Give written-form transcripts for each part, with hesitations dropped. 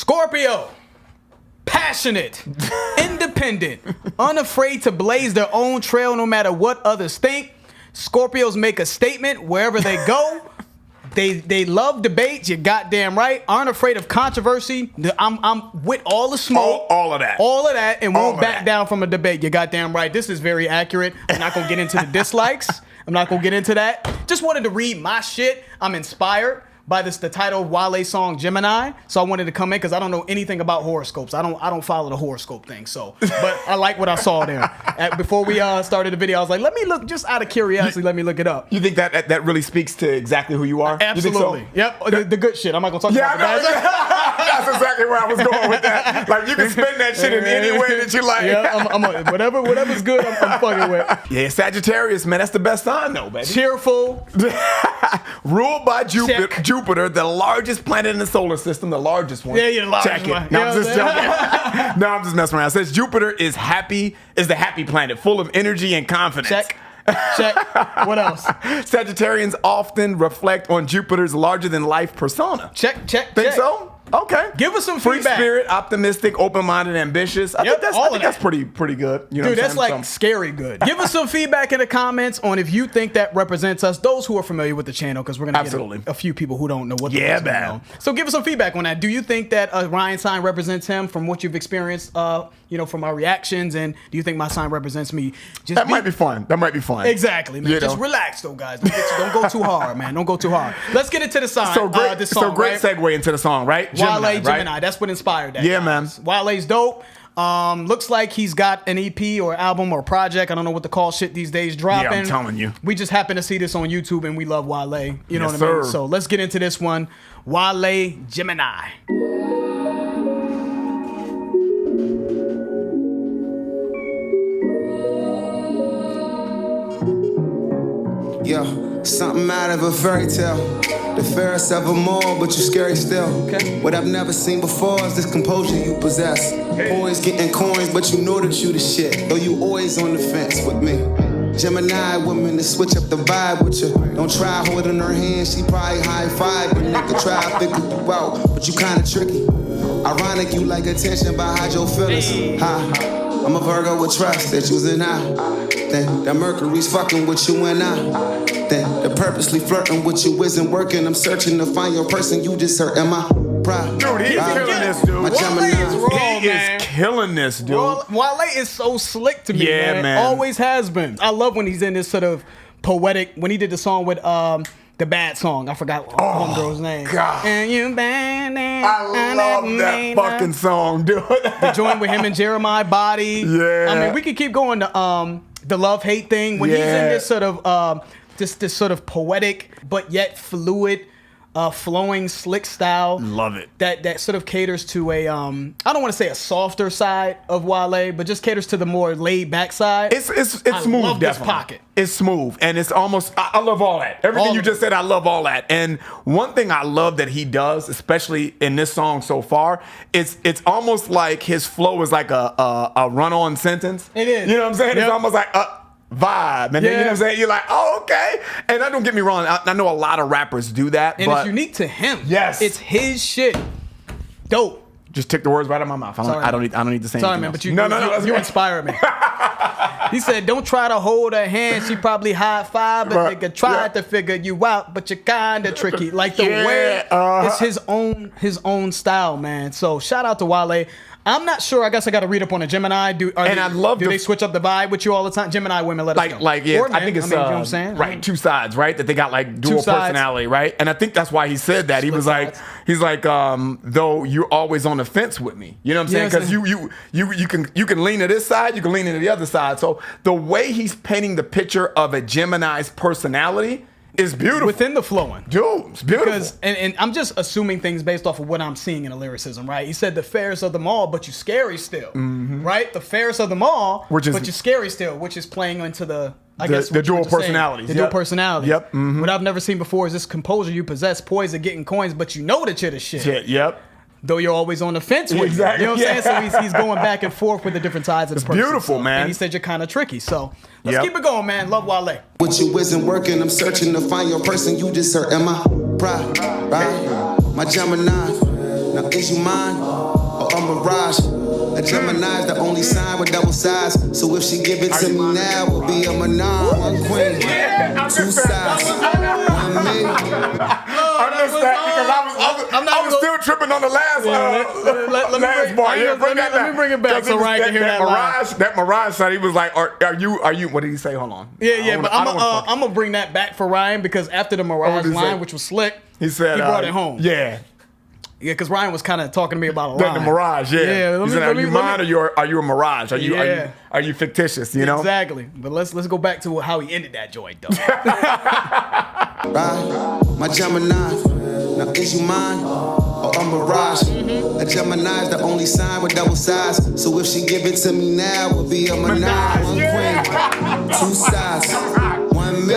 Scorpio. Passionate, independent, unafraid to blaze their own trail no matter what others think. Scorpios make a statement wherever they go. They love debate. You're goddamn right. Aren't afraid of controversy. I'm with all the smoke. All of that. All of that, and won't back down from a debate. You're goddamn right. This is very accurate. I'm not going to get into the dislikes. I'm not going to get into that. Just wanted to read my shit. I'm inspired by the title of Wale's song Gemini, so I wanted to come in because I don't know anything about horoscopes. I don't follow the horoscope thing. So, but I like what I saw there. Before we started the video, I was like, let me look, just out of curiosity, let me look it up. You think that really speaks to exactly who you are? Absolutely. You think so? Yep. The good shit. I'm not gonna talk about the bad. That's exactly where I was going with that. Like, you can spin that shit in any way that you like. Yeah, whatever's good, I'm fucking with. Yeah, Sagittarius, man, that's the best sign though, baby. Cheerful. Ruled by Jupiter, the largest planet in the solar system, the largest one. Yeah, the largest one. No, I'm just joking. No, I'm just messing around. It says Jupiter is the happy planet, full of energy and confidence. Check. What else? Sagittarians often reflect on Jupiter's larger-than-life persona. Check. Think so? Okay. Give us some Free feedback. Spirit, optimistic, open-minded, ambitious. I think that's pretty good. You know Dude, that's like scary good. Give us some feedback in the comments on if you think that represents us, those who are familiar with the channel, because we're going to get a few people who don't know what the fuck's going on. So give us some feedback on that. Do you think that Ryan's sign represents him from what you've experienced, from our reactions? And do you think my sign represents me? Might be fun. Exactly, man. Just relax, though, guys. Don't go too hard, man. Don't go too hard. Let's get into the sign. So great segue into the song, right? Gemini. Right? That's what inspired that. Yeah, guys. man. Wale's dope. Looks like he's got an EP or album or project. I don't know what to call shit these days dropping. Yeah, I'm telling you. We just happen to see this on YouTube and we love Wale. You know what I mean? Sir. So let's get into this one. Wale, Gemini. Yeah, something out of a fairy tale. The fairest of them all, but you scary still. Okay. What I've never seen before is this composure you possess. Always getting coins, but you know that you the shit. Though you always on the fence with me. Gemini woman to switch up the vibe with you. Don't try holding her hand, she probably high five. But nigga try to figure you out, but you kinda tricky. Ironic, you like attention, but hide your feelings. I'm a Virgo with trust that you's an I. Then that Mercury's fucking with you and I. Then the purposely flirting with you isn't working. I'm searching to find your person you just hurt. Am I proud? Dude, he's killing this, dude. He is killing this, dude. Wale is so slick to me, man. Always has been. I love when he's in this sort of poetic, when he did the song with the bad song. I forgot one girl's name. God. And you bad. I love that fucking song, dude. The joint with him and Jeremiah Body. Yeah. I mean, we could keep going to the love-hate thing. When he's in this sort of this sort of poetic but yet fluid, flowing, slick style. Love it. That sort of caters to a I don't want to say a softer side of Wale, but just caters to the more laid back side. It's smooth. I love this definitely. pocket. It's smooth, and it's almost. I love all that. Everything you just said, I love all that. And one thing I love that he does, especially in this song so far, it's almost like his flow is like a run-on sentence. It is. You know what I'm saying? Yep. It's almost like vibe, and then you know what I'm saying. You're like, oh, okay. And don't get me wrong. I know a lot of rappers do that, And but it's unique to him. Yes. It's his shit. Dope. just took the words right out of my mouth. I don't need to say Sorry, anything man, else. but you No. inspired me. He said, don't try to hold her hand. She probably high five, but nigga tried to figure you out, but you're kind of tricky. Like the way it's his own style, man. So shout out to Wale. I'm not sure. I guess I got to read up on a Gemini. Do they switch up the vibe with you all the time? Gemini women, let us know. I think it's you know what I'm saying? right, two sides, right? That they got like dual personality, right? And I think that's why he said that. He was like, though you're always on the fence with me. You know what I'm saying? Because you can lean to this side, you can lean to the other side. So the way he's painting the picture of a Gemini's personality is beautiful. Within the flowing. Dude, it's beautiful. Because, and I'm just assuming things based off of what I'm seeing in the lyricism, right? He said the fairest of them all, but you scary still, right? The fairest of them all, but you're scary still, which is playing into the dual personalities. The dual personality. Yep. Mm-hmm. What I've never seen before is this composure you possess, poised at getting coins, but you know that you're the shit. Yep. Though you're always on the fence with exactly. You know what I'm saying? So he's going back and forth with the different sides of the person. Beautiful, man. And he said you're kind of tricky. So let's keep it going, man. Love Wale. What you isn't working, I'm searching to find your person you just hurt. Am I proud? Right? My Gemini. Now is you mine? mirage. A Gemini's the only sign with double sides. So if she give it to me now, we'll be a menage. One queen, two sides, one me. Understand? Because I was still tripping on the last last bar. Let me bring it back so Ryan can hear that Mirage. That Mirage side, he was like, "Are you? What did he say? Hold on." Yeah. But I'm gonna bring that back for Ryan because after the Mirage line, which was slick, he said he brought it home. Yeah. Yeah, because Ryan was kind of talking to me about a line. The Mirage, yeah. He said, "Are you mine or are you a Mirage? Are you fictitious? You know?" Exactly. But let's go back to how he ended that joint though. Right, my Gemini. Now is you mine or a mirage? A Gemini is the only sign with double sides. So if she give it to me now, we'll be a menage. One queen, two sides, one me.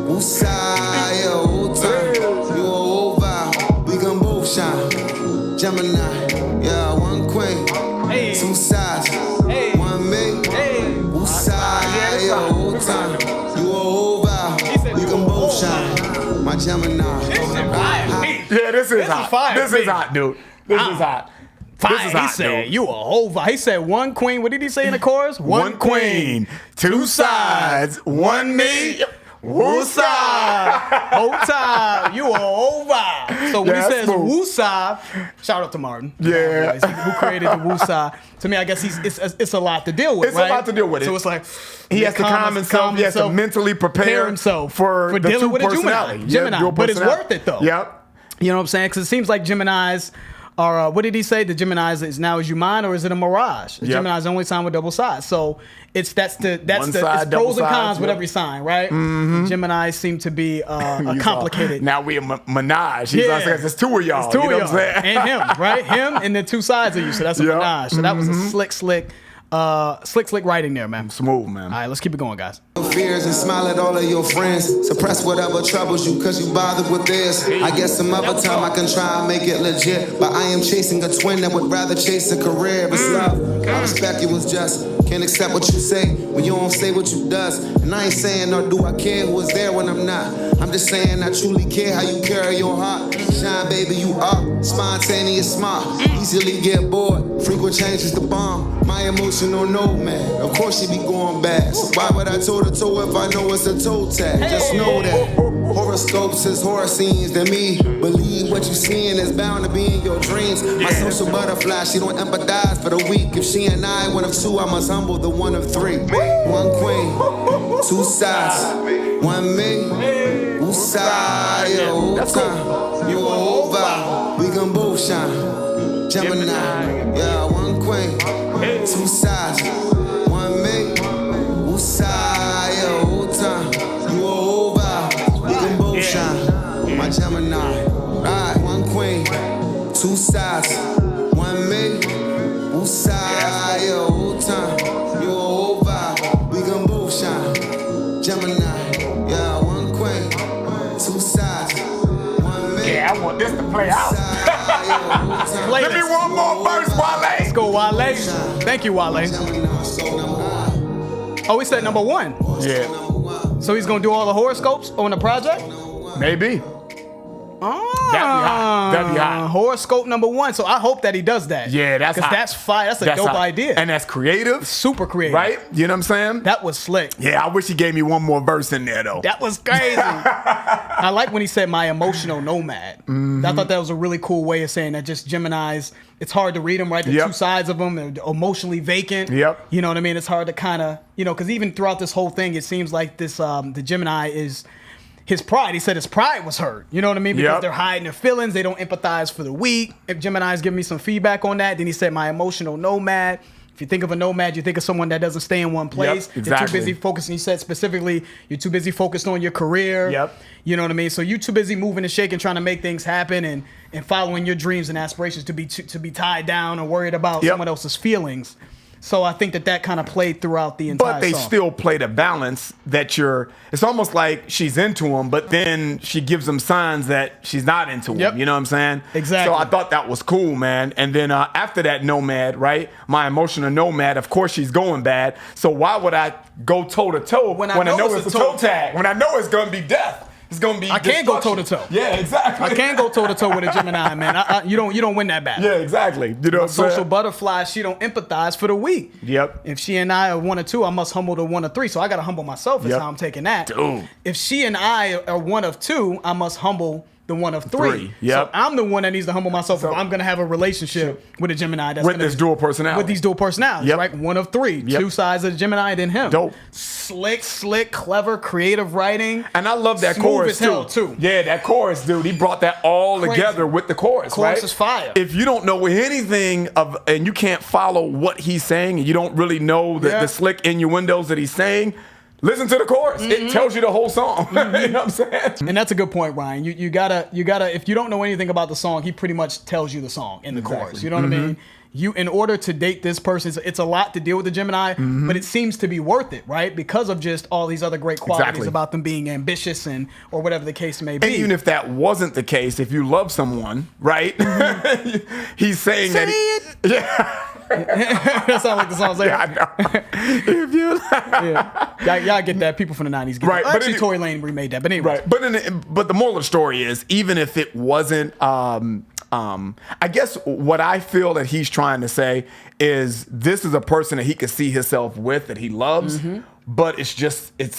Who side, yeah, whole time. You a whole vibe. We can both shine. Gemini, yeah, one queen, two sides, one me. Who side, yeah, whole time. You a whole vibe. We can both shine. My Gemini. Yeah, this is hot. Fire, this is hot, dude. This is hot. This is hot, he said, dude. "You a whole vibe." He said, "One queen." What did he say in the chorus? One queen, two sides, one me. Woosah! Whole time, you a whole vibe. So when he says woosah, shout out to Martin. Yeah. Who created the woosah. To me, I guess it's a lot to deal with, It's a lot to deal with. So it's like, he has to calm himself. He has to mentally prepare himself for the dealing two with a personality. Gemini. But it's worth it, though. Yep. You know what I'm saying? Because it seems like Geminis are, what did he say? The Geminis is now is you mine or is it a mirage? The Gemini is the only sign with double sides. So that's the it's pros and cons with every sign, right? Mm-hmm. Gemini seem to be a complicated. Now we a menage. He's like, it's two of y'all. It's two of y'all. And him, right? Him and the two sides of you. So that's a menage. So that was a slick writing there, man. Smooth, man. All right, let's keep it going, guys. Fears and smile at all of your friends. Suppress whatever troubles you cause you bothered with this. I guess some other time I can try and make it legit. But I am chasing a twin that would rather chase a career. It's love. I respect you was just. Can't accept what you say when you don't say what you does. And I ain't saying nor do I care who is there when I'm not. I'm just saying I truly care how you carry your heart. Shine, baby, you are spontaneous, smart. Easily get bored. Frequent change is the bomb. My emotional nomad. Of course she be going bad. So why would I toe to toe if I know it's a toe tag? Just know that horoscopes is horror scenes to me. Believe what you seeing is bound to be in your dreams. My social butterfly, she don't empathize for the weak. If she and I one of two, I must humble the one of three. One queen, two sides, one me. Who side, yeah, whole time. You a whole vibe, we can both shine. Gemini, yeah, one queen, two sides, one me. Who side, yeah, whole time. You a whole vibe, we can both shine. My Gemini, right, one queen, two sides, one me. Who side, yeah, whole time. You a whole vibe, we can both shine. Gemini, yeah, one queen, two sides, one me. Yeah, I want this to play out. Give me one more verse, Wale. Let's go, Wale. Thank you, Wale. Oh, we said number one. Yeah. So he's gonna do all the horoscopes on the project? Maybe. That'd be hot. Horoscope number one. So I hope that he does that. Yeah, that's hot. Because that's fire. That's a dope idea. And that's creative. Super creative. Right? You know what I'm saying? That was slick. Yeah, I wish he gave me one more verse in there, though. That was crazy. I like when he said my emotional nomad. Mm-hmm. I thought that was a really cool way of saying that just Geminis, it's hard to read them, right? The two sides of them, they're emotionally vacant. Yep. You know what I mean? It's hard to kind of, because even throughout this whole thing, it seems like this, the Gemini is... his pride. He said his pride was hurt. You know what I mean? Because they're hiding their feelings. They don't empathize for the weak. If Gemini's giving me some feedback on that, then he said my emotional nomad. If you think of a nomad, you think of someone that doesn't stay in one place. Yep, exactly. You're too busy focusing. He said specifically, you're too busy focused on your career. Yep. You know what I mean? So you're too busy moving and shaking, trying to make things happen and following your dreams and aspirations to be tied down or worried about someone else's feelings. So I think that kind of played throughout the entire song. But they still played a balance that it's almost like she's into him, but then she gives him signs that she's not into him. You know what I'm saying? Exactly. So I thought that was cool, man. And then after that nomad, right? My emotional nomad, of course she's going bad. So why would I go toe to toe when I know it's a toe tag? When I know it's going to be death. it's gonna be. I can't go toe to destruction. toe. Yeah, exactly. I can't go toe to toe with a Gemini, man. You don't win that battle. Yeah, exactly. You know, what I'm Social saying? butterfly, she don't empathize for the weak. Yep. If she and I are 1 or 2, I must humble the 1 or 3. So I gotta humble myself. Is Yep. how I'm taking that. Dude. If she and I are 1 of 2, I must humble the 1 of 3. Yep. So I'm the one that needs to humble myself if I'm gonna have a relationship with a Gemini that's With gonna this dual personality. With these dual personalities, Yep. right? 1 of 3, Yep. 2 sides of the Gemini, and then him. Dope. Slick, clever, creative writing. And I love that Smooth chorus as hell, too. Yeah, that chorus, dude. He brought that all Crazy. together with the chorus. Chorus right? is fire. If you don't know anything of, and you can't follow what he's saying, and you don't really know the slick innuendos that he's saying, listen to the chorus. It tells you the whole song. You know what I'm saying? And that's a good point, Ryan. You gotta if you don't know anything about the song, he pretty much tells you the song in the chorus. You know what I mean? In order to date this person, it's a lot to deal with the Gemini, but it seems to be worth it, right? Because of just all these other great qualities about them being ambitious or whatever the case may be. And even if that wasn't the case, if you love someone, right? He's saying that. Yeah. That sounds like the song's like. Yeah, I know. If you Y'all get that. People from the 90s get Right, that. but Actually, it- Tory Lane remade that. But anyway. Right, but the moral of the story is, even if it wasn't, I guess what I feel that he's trying to say is, this is a person that he could see himself with, that he loves. But it's just it's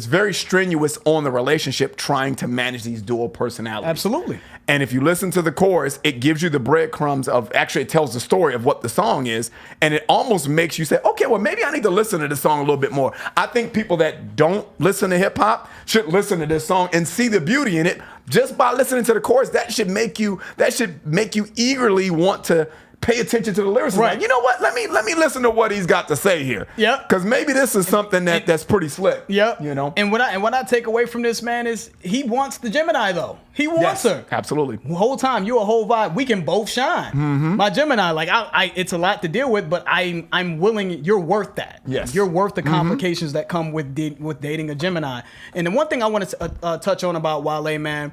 very strenuous on the relationship, trying to manage these dual personalities. Absolutely. And if you listen to the chorus, it gives you the breadcrumbs of, actually it tells the story of what the song is, and it almost makes you say, okay, well, maybe I need to listen to this song a little bit more. I think people that don't listen to hip hop should listen to this song and see the beauty in it just by listening to the chorus. That should make you eagerly want to pay attention to the lyrics. Right. Like, you know what? Let me listen to what he's got to say here. Yep. Because maybe this is something that's pretty slick. Yep. You know. And what I take away from this, man, is he wants the Gemini though. He wants her. Absolutely. The whole time, you a whole vibe. We can both shine. My Gemini, like I it's a lot to deal with, but I'm willing. You're worth that. Yes. You're worth the complications that come with dating a Gemini. And the one thing I wanted to touch on about Wale, man,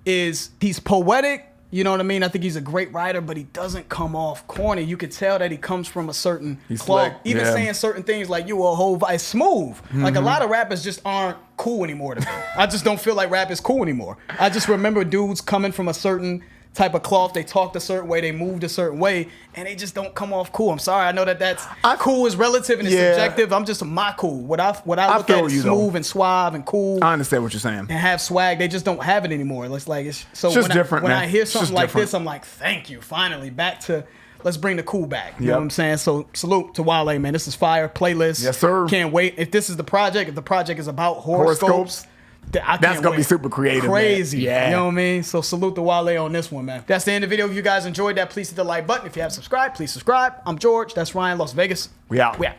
is he's poetic. You know what I mean? I think he's a great writer, but he doesn't come off corny. You could tell that he comes from a certain club. slick, Even saying certain things like you a whole vibe, smooth. Like a lot of rappers just aren't cool anymore to me. I just don't feel like rap is cool anymore. I just remember dudes coming from a certain type of cloth. They talked a certain way, they moved a certain way, and they just don't come off cool. I'm sorry. I know that's cool is relative and it's subjective. I'm just my cool. What I look at is smooth and suave and cool. I understand what you're saying. And have swag. They just don't have it anymore. It's like it's just different, when man. I hear It's something just like different. this, I'm like, thank you. Finally, back to let's bring the cool back. You know Yep. what I'm saying? So salute to Wale, man. This is fire. Playlist. Yes, sir. Can't wait. If this is the project, if the project is about horoscopes. That's gonna be super creative. Crazy. Man. Yeah. You know what I mean? So salute to Wale on this one, man. That's the end of the video. If you guys enjoyed that, please hit the like button. If you haven't subscribed, please subscribe. I'm George. That's Ryan, Las Vegas. We out. We out.